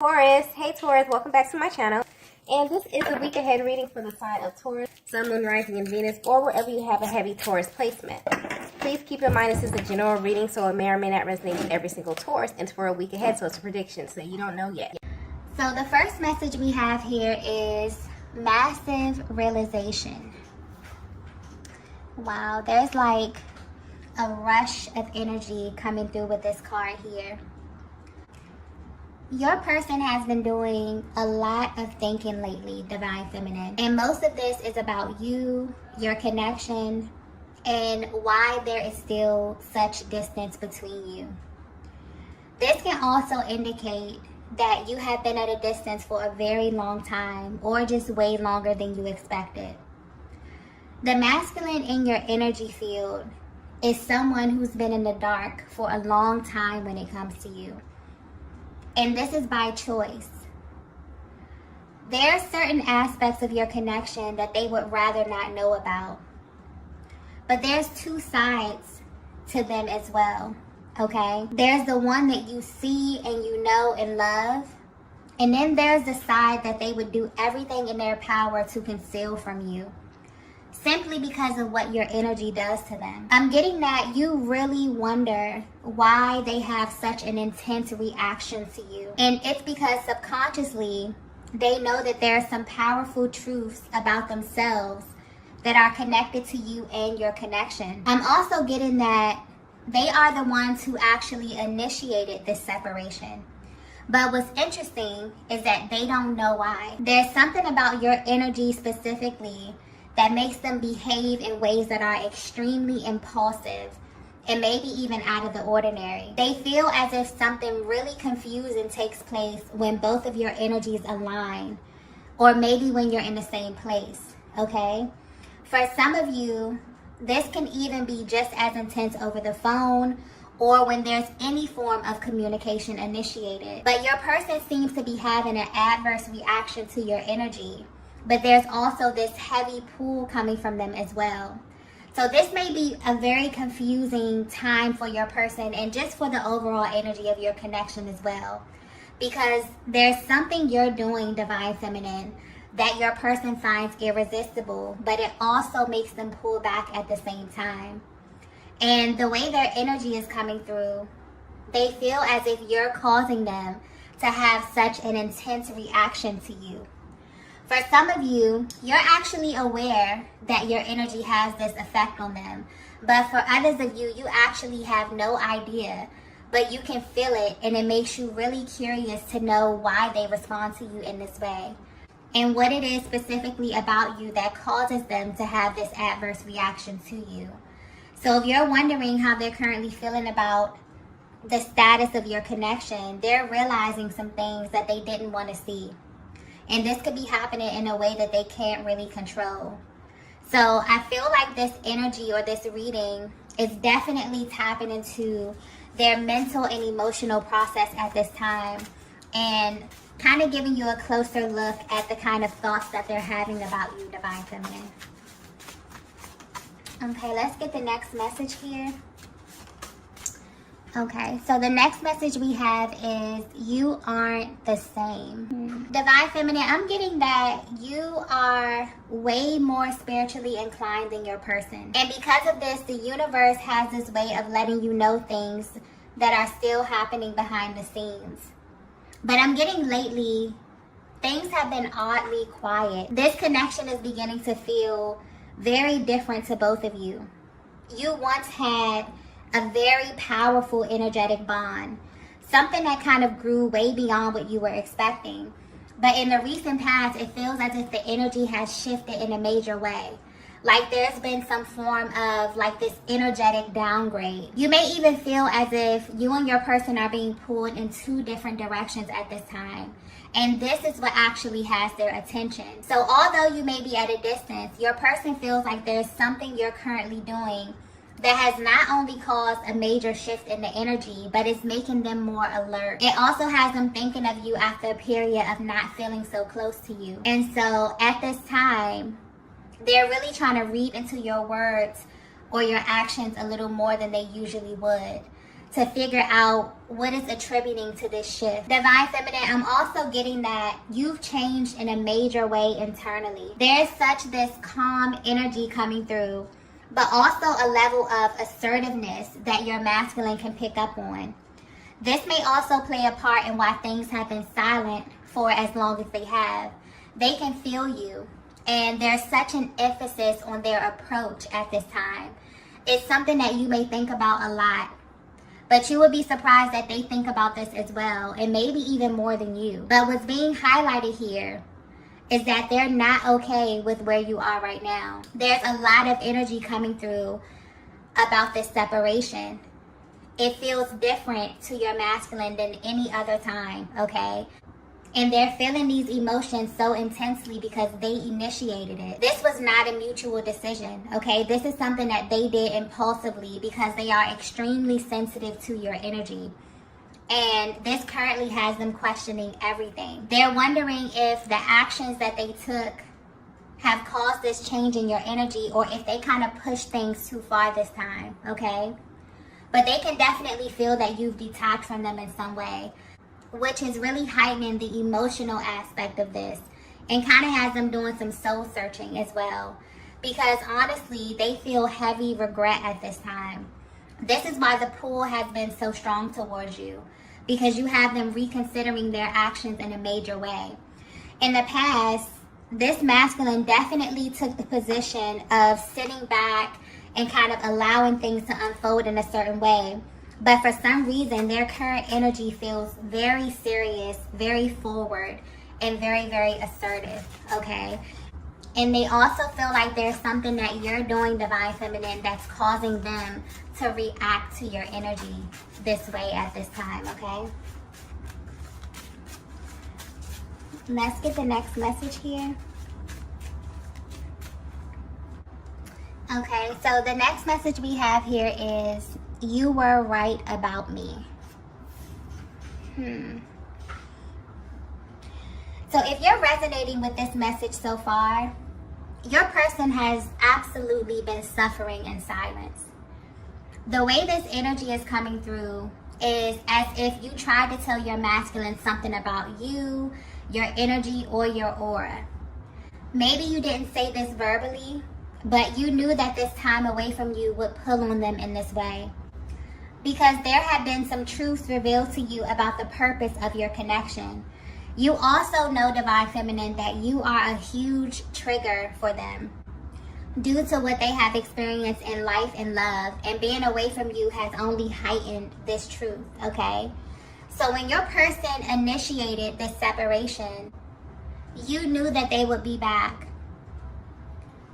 Taurus, hey Taurus, welcome back to my channel. And this is a week ahead reading for the sign of Taurus, Sun, Moon, Rising, and Venus, or wherever you have a heavy Taurus placement. Please keep in mind this is a general reading, so it may or may not resonate with every single Taurus. And it's for a week ahead, so it's a prediction, so you don't know yet. So the first message we have here is massive realization. Wow, there's like a rush of energy coming through with this card here. Your person has been doing a lot of thinking lately, Divine Feminine. And most of this is about you, your connection, and why there is still such distance between you. This can also indicate that you have been at a distance for a very long time, or just way longer than you expected. The masculine in your energy field is someone who's been in the dark for a long time when it comes to you. And this is by choice. There are certain aspects of your connection that they would rather not know about. But there's two sides to them as well, okay? There's the one that you see and you know and love. And then there's the side that they would do everything in their power to conceal from you, simply because of what your energy does to them. I'm getting that you really wonder why they have such an intense reaction to you. And it's because subconsciously, they know that there are some powerful truths about themselves that are connected to you and your connection. I'm also getting that they are the ones who actually initiated this separation. But what's interesting is that they don't know why. There's something about your energy specifically that makes them behave in ways that are extremely impulsive and maybe even out of the ordinary. They feel as if something really confusing takes place when both of your energies align, or maybe when you're in the same place, okay? For some of you, this can even be just as intense over the phone or when there's any form of communication initiated. But your person seems to be having an adverse reaction to your energy. But there's also this heavy pull coming from them as well. So this may be a very confusing time for your person and just for the overall energy of your connection as well. Because there's something you're doing, Divine Feminine, that your person finds irresistible, but it also makes them pull back at the same time. And the way their energy is coming through, they feel as if you're causing them to have such an intense reaction to you. For some of you, you're actually aware that your energy has this effect on them. But for others of you, you actually have no idea. But you can feel it, and it makes you really curious to know why they respond to you in this way. And what it is specifically about you that causes them to have this adverse reaction to you. So if you're wondering how they're currently feeling about the status of your connection, they're realizing some things that they didn't want to see. And this could be happening in a way that they can't really control. So I feel like this energy or this reading is definitely tapping into their mental and emotional process at this time, and kind of giving you a closer look at the kind of thoughts that they're having about you, Divine Feminine. Okay, let's get the next message here. Okay, so the next message we have is you aren't the same. Divine Feminine, I'm getting that you are way more spiritually inclined than your person. And because of this, the universe has this way of letting you know things that are still happening behind the scenes. But I'm getting lately, things have been oddly quiet. This connection is beginning to feel very different to both of you. You once had a very powerful energetic bond, something that kind of grew way beyond what you were expecting. But in the recent past, it feels as if the energy has shifted in a major way. Like there's been some form of like this energetic downgrade. You may even feel as if you and your person are being pulled in two different directions at this time. And this is what actually has their attention. So although you may be at a distance, your person feels like there's something you're currently doing that has not only caused a major shift in the energy, but is making them more alert. It also has them thinking of you after a period of not feeling so close to you. And so at this time, they're really trying to read into your words or your actions a little more than they usually would. to figure out what is attributing to this shift. Divine Feminine, I'm also getting that you've changed in a major way internally. There's such this calm energy coming through, but also a level of assertiveness that your masculine can pick up on. This may also play a part in why things have been silent for as long as they have. They can feel you, and there's such an emphasis on their approach at this time. It's something that you may think about a lot, but you would be surprised that they think about this as well, and maybe even more than you. But what's being highlighted here is that they're not okay with where you are right now. There's a lot of energy coming through about this separation. It feels different to your masculine than any other time, okay? And they're feeling these emotions so intensely because they initiated it. This was not a mutual decision, okay? This is something that they did impulsively because they are extremely sensitive to your energy. And this currently has them questioning everything. They're wondering if the actions that they took have caused this change in your energy, or if they kind of pushed things too far this time, okay? But they can definitely feel that you've detached from them in some way, which is really heightening the emotional aspect of this, and kind of has them doing some soul searching as well. Because honestly, they feel heavy regret at this time. This is why the pull has been so strong towards you, because you have them reconsidering their actions in a major way. In the past, this masculine definitely took the position of sitting back and kind of allowing things to unfold in a certain way. But for some reason, their current energy feels very serious, very forward, and very, very assertive, okay? And they also feel like there's something that you're doing, Divine Feminine, that's causing them to react to your energy this way at this time, okay? Let's get the next message here. Okay, so the next message we have here is, you were right about me. So if you're resonating with this message so far, your person has absolutely been suffering in silence. The way this energy is coming through is as if you tried to tell your masculine something about you, your energy, or your aura. Maybe you didn't say this verbally, but you knew that this time away from you would pull on them in this way. Because there have been some truths revealed to you about the purpose of your connection. You also know, Divine Feminine, that you are a huge trigger for them due to what they have experienced in life and love, and being away from you has only heightened this truth, okay? So when your person initiated this separation, you knew that they would be back.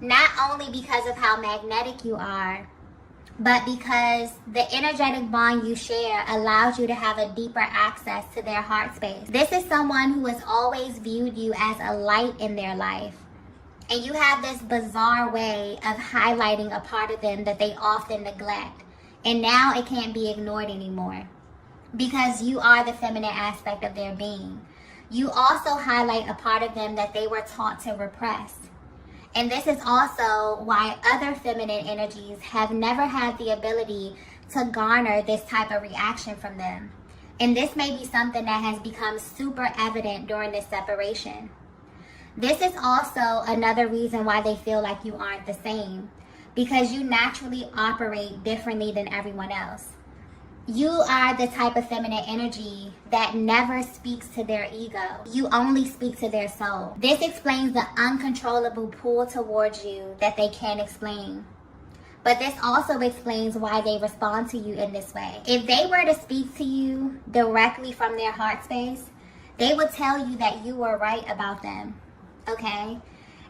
Not only because of how magnetic you are, but because the energetic bond you share allows you to have a deeper access to their heart space. This is someone who has always viewed you as a light in their life. And you have this bizarre way of highlighting a part of them that they often neglect. And now it can't be ignored anymore, because you are the feminine aspect of their being. You also highlight a part of them that they were taught to repress. And this is also why other feminine energies have never had the ability to garner this type of reaction from them. And this may be something that has become super evident during this separation. This is also another reason why they feel like you aren't the same, because you naturally operate differently than everyone else. You are the type of feminine energy that never speaks to their ego. You only speak to their soul. This explains the uncontrollable pull towards you that they can't explain. But this also explains why they respond to you in this way. If they were to speak to you directly from their heart space, they would tell you that you were right about them, okay?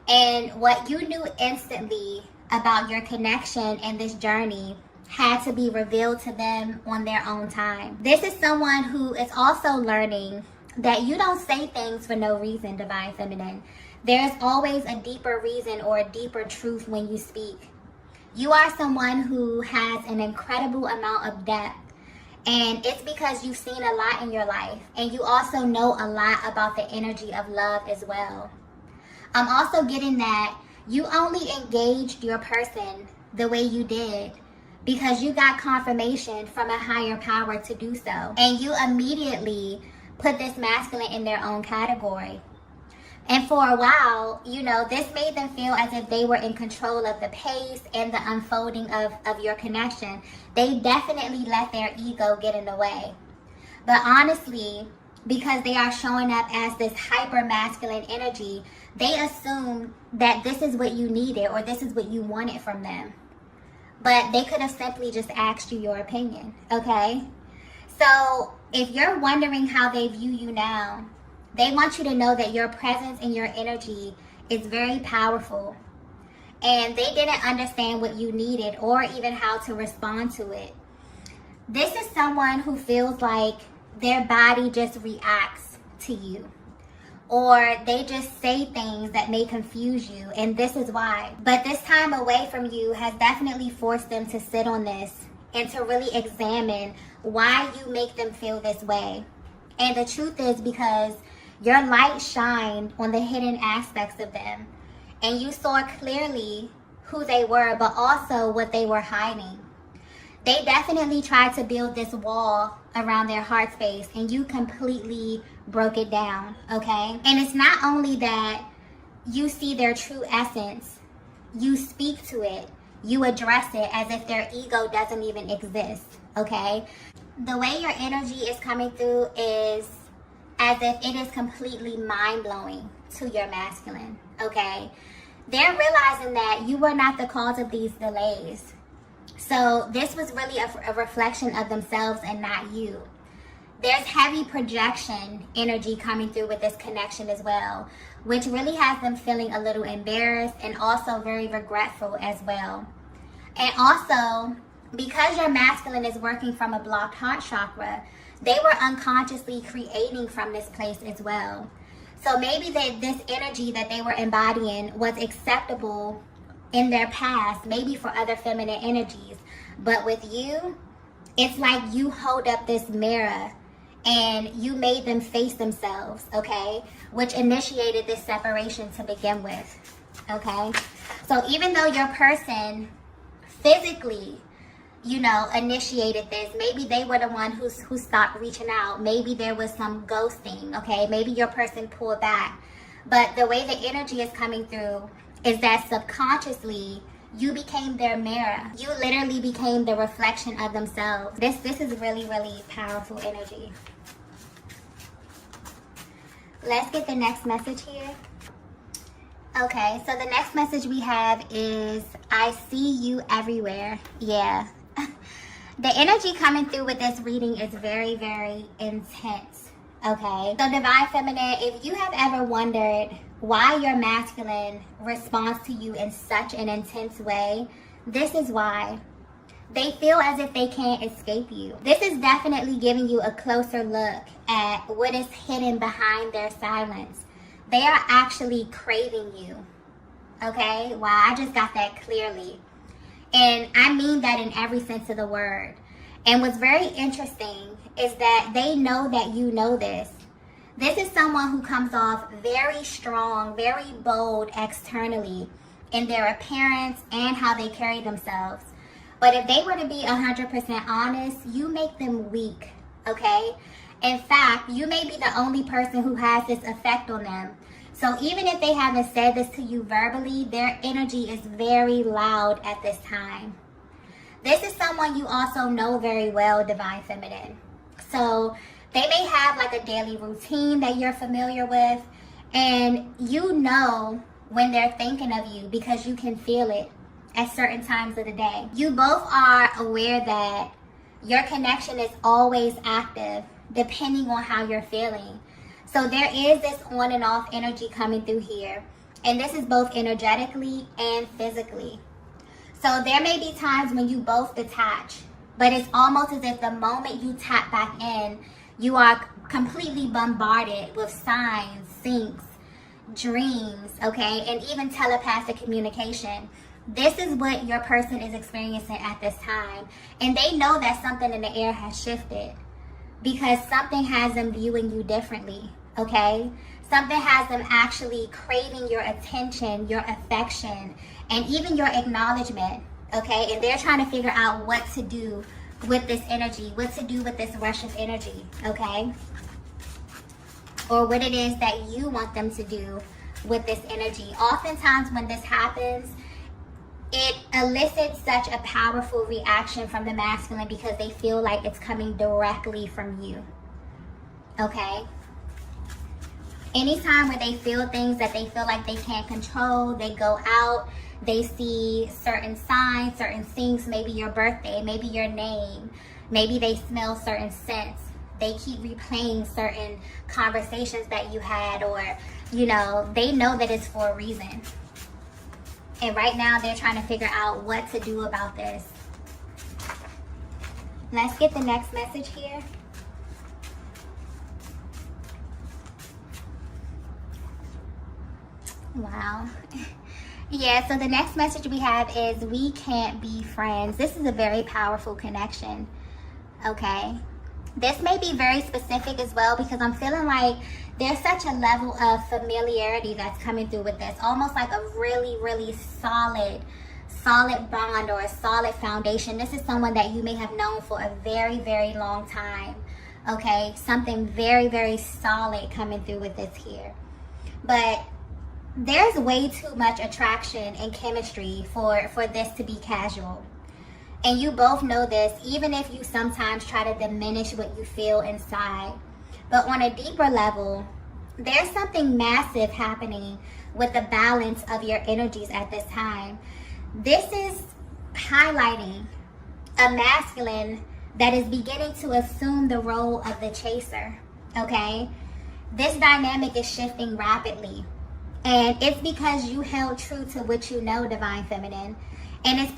And what you knew instantly about your connection and this journey had to be revealed to them on their own time. This is someone who is also learning that you don't say things for no reason, Divine Feminine. There's always a deeper reason or a deeper truth when you speak. You are someone who has an incredible amount of depth, and it's because you've seen a lot in your life, and you also know a lot about the energy of love as well. I'm also getting that you only engaged your person the way you did because you got confirmation from a higher power to do so. And you immediately put this masculine in their own category. And for a while, you know, this made them feel as if they were in control of the pace and the unfolding of your connection. They definitely let their ego get in the way. But honestly, because they are showing up as this hyper masculine energy, they assume that this is what you needed or this is what you wanted from them. But they could have simply just asked you your opinion, okay? So if you're wondering how they view you now, they want you to know that your presence and your energy is very powerful. And they didn't understand what you needed or even how to respond to it. This is someone who feels like their body just reacts to you. Or they just say things that may confuse you, and this is why. But this time away from you has definitely forced them to sit on this and to really examine why you make them feel this way. And the truth is because your light shined on the hidden aspects of them, and you saw clearly who they were, but also what they were hiding. They definitely tried to build this wall around their heart space, and you completely broke it down, okay? And it's not only that you see their true essence, you speak to it, you address it as if their ego doesn't even exist, okay? The way your energy is coming through is as if it is completely mind-blowing to your masculine, okay? They're realizing that you were not the cause of these delays. So this was really a reflection of themselves and not you. There's heavy projection energy coming through with this connection as well, which really has them feeling a little embarrassed and also very regretful as well. And also, because your masculine is working from a blocked heart chakra, they were unconsciously creating from this place as well. So maybe this energy that they were embodying was acceptable in their past, maybe for other feminine energies. But with you, it's like you hold up this mirror and you made them face themselves, okay? Which initiated this separation to begin with, okay? So even though your person physically, you know, initiated this, maybe they were the one who stopped reaching out. Maybe there was some ghosting, okay? Maybe your person pulled back. But the way the energy is coming through is that subconsciously, you became their mirror. You literally became the reflection of themselves. This is really, really powerful energy. Let's get the next message here. Okay, so the next message we have is, I see you everywhere. Yeah. The energy coming through with this reading is very, very intense. Okay, so Divine Feminine, if you have ever wondered why your masculine responds to you in such an intense way, this is why. They feel as if they can't escape you. This is definitely giving you a closer look at what is hidden behind their silence. They are actually craving you. Okay, wow, I just got that clearly. And I mean that in every sense of the word. And what's very interesting is that they know that you know this. This is someone who comes off very strong, very bold externally in their appearance and how they carry themselves. But if they were to be 100% honest, you make them weak, okay? In fact, you may be the only person who has this effect on them. So even if they haven't said this to you verbally, their energy is very loud at this time. This is someone you also know very well, Divine Feminine. So they may have like a daily routine that you're familiar with, and you know when they're thinking of you because you can feel it at certain times of the day. You both are aware that your connection is always active depending on how you're feeling. So there is this on and off energy coming through here, and this is both energetically and physically. So there may be times when you both detach, but it's almost as if the moment you tap back in, you are completely bombarded with signs, syncs, dreams, okay, and even telepathic communication. This is what your person is experiencing at this time. And they know that something in the air has shifted because something has them viewing you differently, okay? Something has them actually craving your attention, your affection, and even your acknowledgement, okay? And they're trying to figure out what to do with this energy, what to do with this rush of energy, okay? Or what it is that you want them to do with this energy. Oftentimes when this happens, it elicits such a powerful reaction from the masculine because they feel like it's coming directly from you, okay? Anytime where they feel things that they feel like they can't control, they go out, they see certain signs, certain things, maybe your birthday, maybe your name, maybe they smell certain scents. They keep replaying certain conversations that you had, or, you know, they know that it's for a reason. And right now they're trying to figure out what to do about this. Let's get the next message here. Wow. Yeah, so the next message we have is we can't be friends. This is a very powerful connection, okay? This may be very specific as well because I'm feeling like there's such a level of familiarity that's coming through with this. Almost like a really, really solid bond or a solid foundation. This is someone that you may have known for a very, very long time, okay? Something very, very solid coming through with this here. But there's way too much attraction and chemistry for this to be casual. And you both know this, even if you sometimes try to diminish what you feel inside. But on a deeper level, there's something massive happening with the balance of your energies at this time. This is highlighting a masculine that is beginning to assume the role of the chaser, okay? This dynamic is shifting rapidly. And it's because you held true to what you know, Divine Feminine. And that's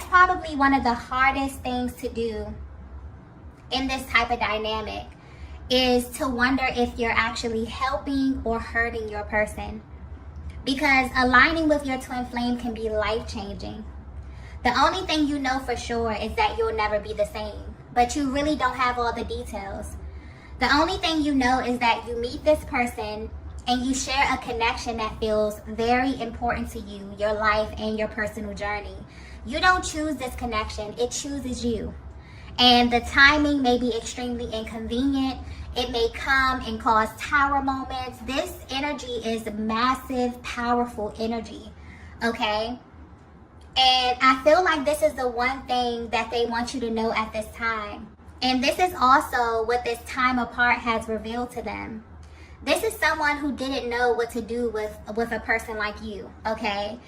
probably one of the hardest things to do in this type of dynamic, is to wonder if you're actually helping or hurting your person. Because aligning with your twin flame can be life-changing. The only thing you know for sure is that you'll never be the same, but you really don't have all the details. The only thing you know is that you meet this person and you share a connection that feels very important to you, your life and your personal journey. You don't choose this connection, it chooses you. And the timing may be extremely inconvenient. It may come and cause tower moments. This energy is massive, powerful energy, okay? And I feel like this is the one thing that they want you to know at this time. And this is also what this time apart has revealed to them. This is someone who didn't know what to do with a person like you, okay?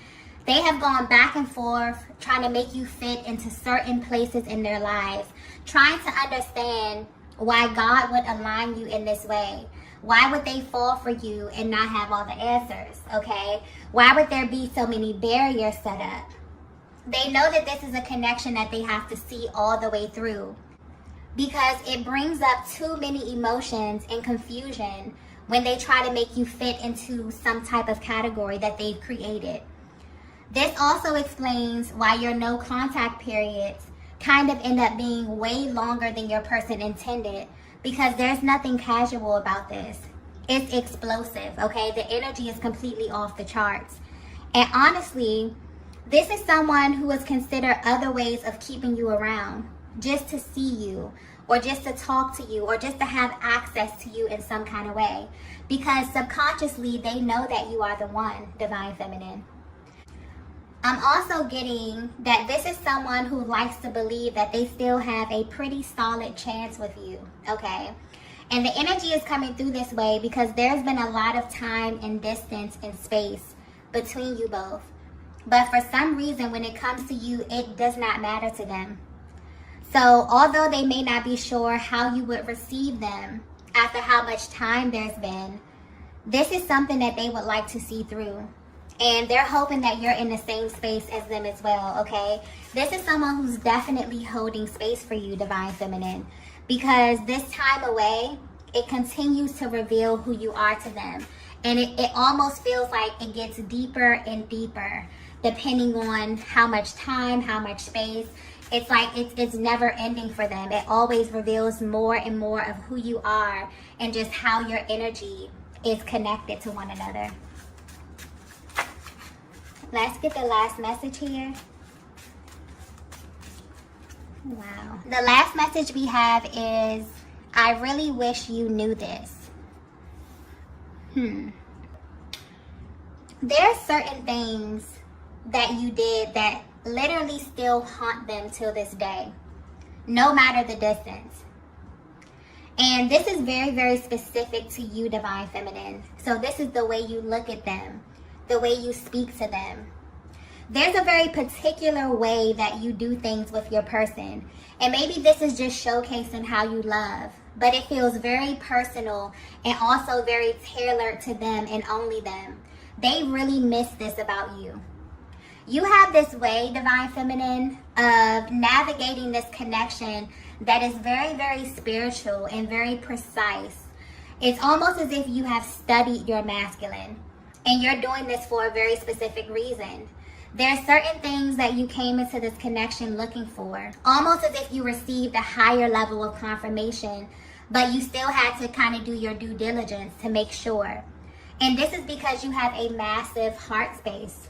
They have gone back and forth trying to make you fit into certain places in their lives, trying to understand why God would align you in this way. Why would they fall for you and not have all the answers, okay? Why would there be so many barriers set up? They know that this is a connection that they have to see all the way through, because it brings up too many emotions and confusion when they try to make you fit into some type of category that they've created. This also explains why your no contact periods kind of end up being way longer than your person intended, because there's nothing casual about this. It's explosive, okay? The energy is completely off the charts. And honestly, this is someone who has considered other ways of keeping you around, just to see you, or just to talk to you, or just to have access to you in some kind of way. Because subconsciously, they know that you are the one, Divine Feminine. I'm also getting that this is someone who likes to believe that they still have a pretty solid chance with you, okay? And the energy is coming through this way because there's been a lot of time and distance and space between you both. But for some reason, when it comes to you, it does not matter to them. So although they may not be sure how you would receive them after how much time there's been, this is something that they would like to see through. And they're hoping that you're in the same space as them as well, okay? This is someone who's definitely holding space for you, Divine Feminine. Because this time away, it continues to reveal who you are to them. And it almost feels like it gets deeper and deeper, depending on how much time, how much space. It's like it's never ending for them. It always reveals more and more of who you are and just how your energy is connected to one another. Let's get the last message here. Wow. The last message we have is, I really wish you knew this. There are certain things that you did that literally still haunt them till this day, no matter the distance. And this is very, very specific to you, Divine Feminine. So this is the way you look at them, the way you speak to them. There's a very particular way that you do things with your person. And maybe this is just showcasing how you love, but it feels very personal and also very tailored to them and only them. They really miss this about you. You have this way, Divine Feminine, of navigating this connection that is very, very spiritual and very precise. It's almost as if you have studied your masculine, and you're doing this for a very specific reason. There are certain things that you came into this connection looking for, almost as if you received a higher level of confirmation, but you still had to kind of do your due diligence to make sure. And this is because you have a massive heart space.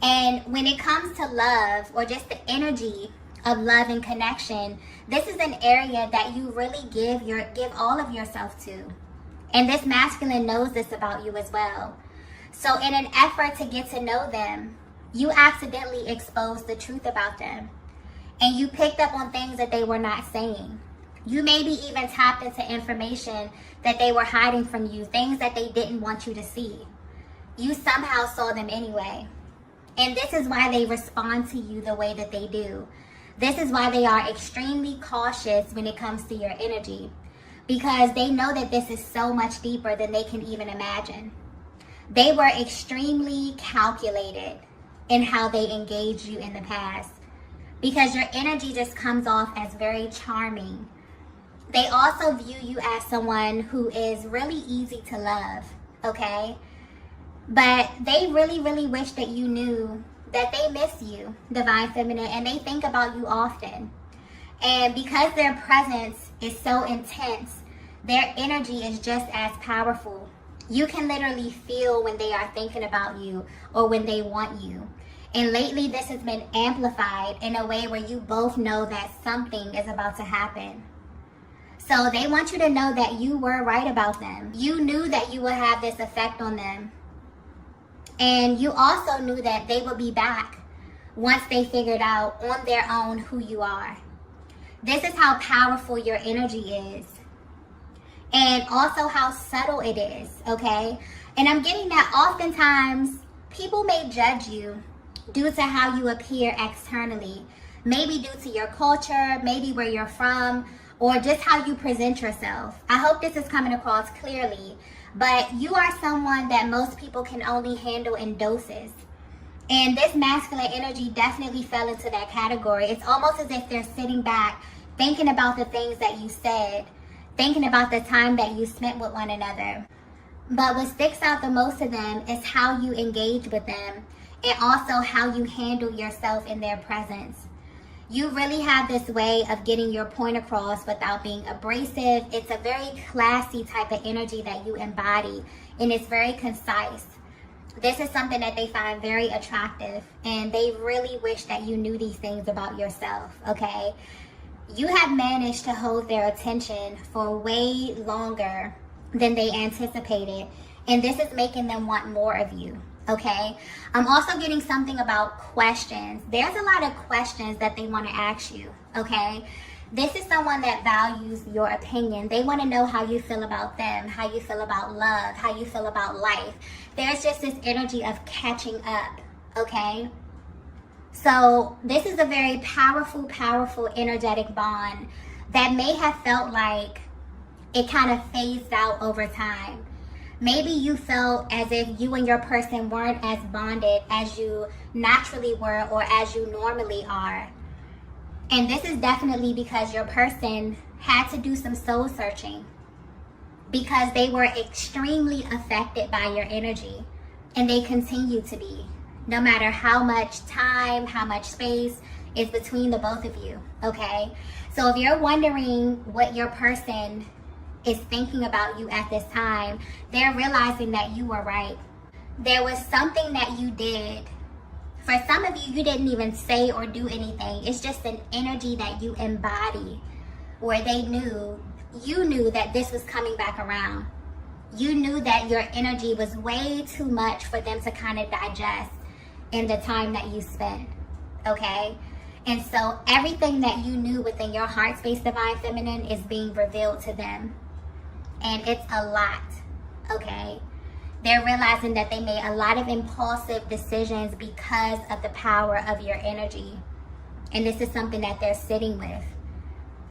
And when it comes to love, or just the energy of love and connection, this is an area that you really give all of yourself to. And this masculine knows this about you as well. So in an effort to get to know them, you accidentally exposed the truth about them. And you picked up on things that they were not saying. You maybe even tapped into information that they were hiding from you, things that they didn't want you to see. You somehow saw them anyway. And this is why they respond to you the way that they do. This is why they are extremely cautious when it comes to your energy, because they know that this is so much deeper than they can even imagine. They were extremely calculated in how they engaged you in the past, because your energy just comes off as very charming. They also view you as someone who is really easy to love, okay? But they really, really wish that you knew that they miss you, Divine Feminine, and they think about you often. And because their presence is so intense, their energy is just as powerful. You can literally feel when they are thinking about you or when they want you. And lately, this has been amplified in a way where you both know that something is about to happen. So they want you to know that you were right about them. You knew that you would have this effect on them. And you also knew that they would be back once they figured out on their own who you are. This is how powerful your energy is. And also how subtle it is, okay? And I'm getting that oftentimes people may judge you due to how you appear externally. Maybe due to your culture, maybe where you're from, or just how you present yourself. I hope this is coming across clearly. But you are someone that most people can only handle in doses. And this masculine energy definitely fell into that category. It's almost as if they're sitting back, thinking about the things that you said, thinking about the time that you spent with one another. But what sticks out the most to them is how you engage with them, and also how you handle yourself in their presence. You really have this way of getting your point across without being abrasive. It's a very classy type of energy that you embody, and it's very concise. This is something that they find very attractive, and they really wish that you knew these things about yourself, okay? You have managed to hold their attention for way longer than they anticipated, and this is making them want more of you. Okay, I'm also getting something about questions. There's a lot of questions that they want to ask you, okay? This is someone that values your opinion. They want to know how you feel about them, how you feel about love, how you feel about life. There's just this energy of catching up, okay? So this is a very powerful, powerful, energetic bond that may have felt like it kind of phased out over time. Maybe you felt as if you and your person weren't as bonded as you naturally were or as you normally are. And this is definitely because your person had to do some soul searching, because they were extremely affected by your energy, and they continue to be, no matter how much time, how much space is between the both of you, okay? So if you're wondering what your person is thinking about you at this time, they're realizing that you were right. There was something that you did For some of you, you didn't even say or do anything. It's just an energy that you embody, where you knew that this was coming back around. You knew that your energy was way too much for them to kind of digest in the time that you spent, okay? And so everything that you knew within your heart space, Divine Feminine, is being revealed to them. And it's a lot, okay? They're realizing that they made a lot of impulsive decisions because of the power of your energy. And this is something that they're sitting with.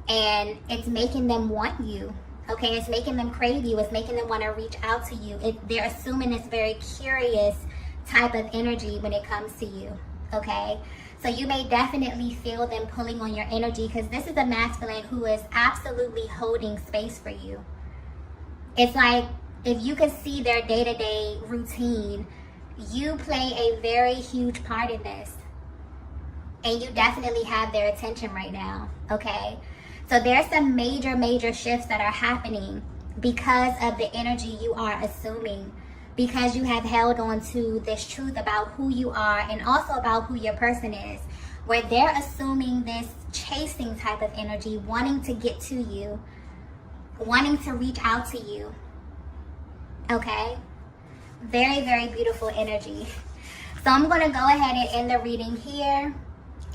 And it's making them want you, okay? It's making them crave you. It's making them want to reach out to you. They're assuming this very curious type of energy when it comes to you, okay? So you may definitely feel them pulling on your energy, because this is a masculine who is absolutely holding space for you. It's like, if you could see their day-to-day routine, you play a very huge part in this. And you definitely have their attention right now, okay? So there's some major shifts that are happening because of the energy you are assuming, because you have held on to this truth about who you are and also about who your person is, where they're assuming this chasing type of energy, wanting to get to you, wanting to reach out to you. Okay, very beautiful energy. So I'm going to go ahead and end the reading here.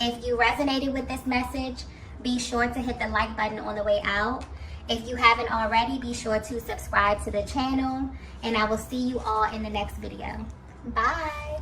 If you resonated with this message, be sure to hit the like button on the way out. If you haven't already, be sure to subscribe to the channel, and I will see you all in the next video. Bye.